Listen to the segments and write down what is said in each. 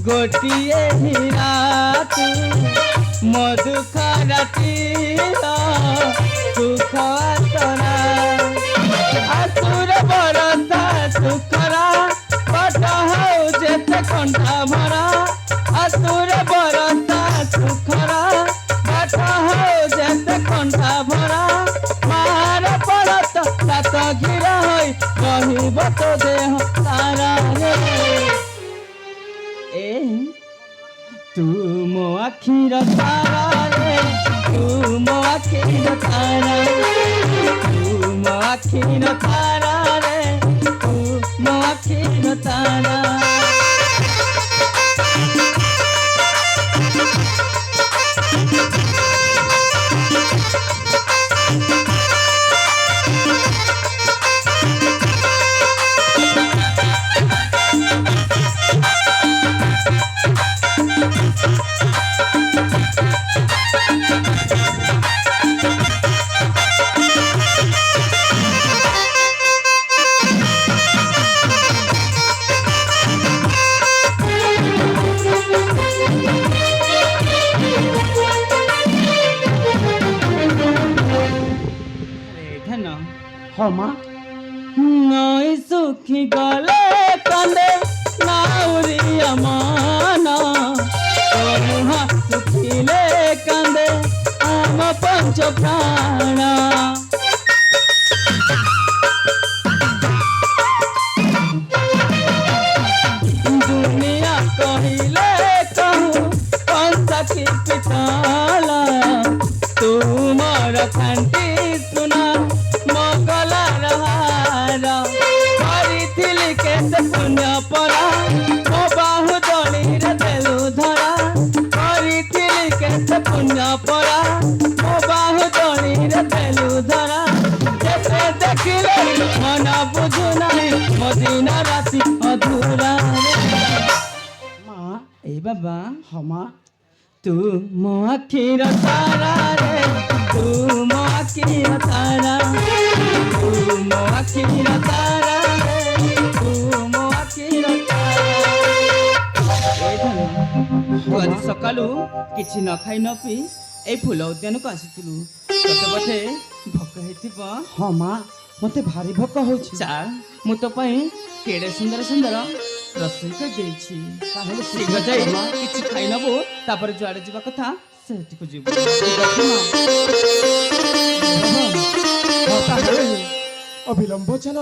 गोटिए हीरा तू मधुख रातीर सुख तोरा आसुर बरसा सुखरा पट हौ जेते कंठा भरा आसुर बरसा सुखरा पट हौ जेते कंठा भरा मार पड़त सात घिरा होई रहिब तो देह तारा रे ए तू मो आखिर तारा रे तू मो आखिर तारा तू मो आखिर तारा रे तू मो आखिर तारा हाँ माँ नई सुखी गले कंदे नाउरिया माना मुहा सुखिले कंदे आम पंच प्राणा दुनिया कहिले कहूँ पंचकी पिताला तुमर खांटी सुना मगला रहारा करिथिली केते पुण्य परा मो बाहु दली रे देलु धरा करिथिली केते पुण्य परा मो बाहु दली रे देलु धरा जेते देखिले मन बुझु नाही मदिन राति अधूरा माँ ए बाबा हाँ माँ तू मो आखिर तारा रे तू मो आखिर तारा तू मो आखिर तारा रे तू मो आखिर तारा ए धन तू आज सकालू किछि न खाई न पी ए फूल उद्यान को आसीथिलु तते बथे भोक हेतिबा हाँ माँ मते भारी भोक होछि चा मु तो पई केडे सुंदर सुंदर रसोई कर देछि ताहेले शीघ्र जाई किछि खाई नबो तापर जुआडे जिबा कथा सेति को जिबो अविलंब चल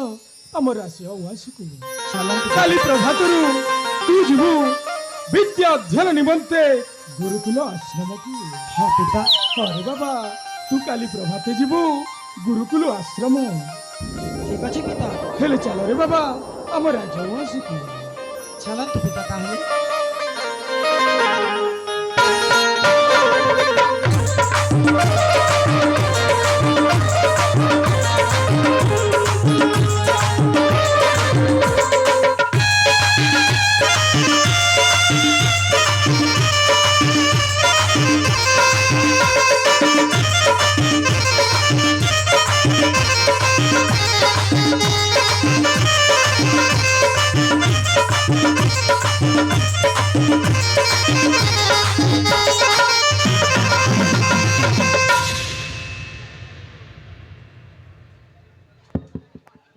आम राशि आसुकु चला काली प्रभातरु तू जीवु विद्या अध्ययन निमंते गुरुकुल आश्रम की हाँ पिता अरे बाबा तू काली प्रभाते जीवु गुरुकुल आश्रम ठीक अच्छे पिता हेले चल रे बाबा आम राजा आसुकु चलतु पिता ताहले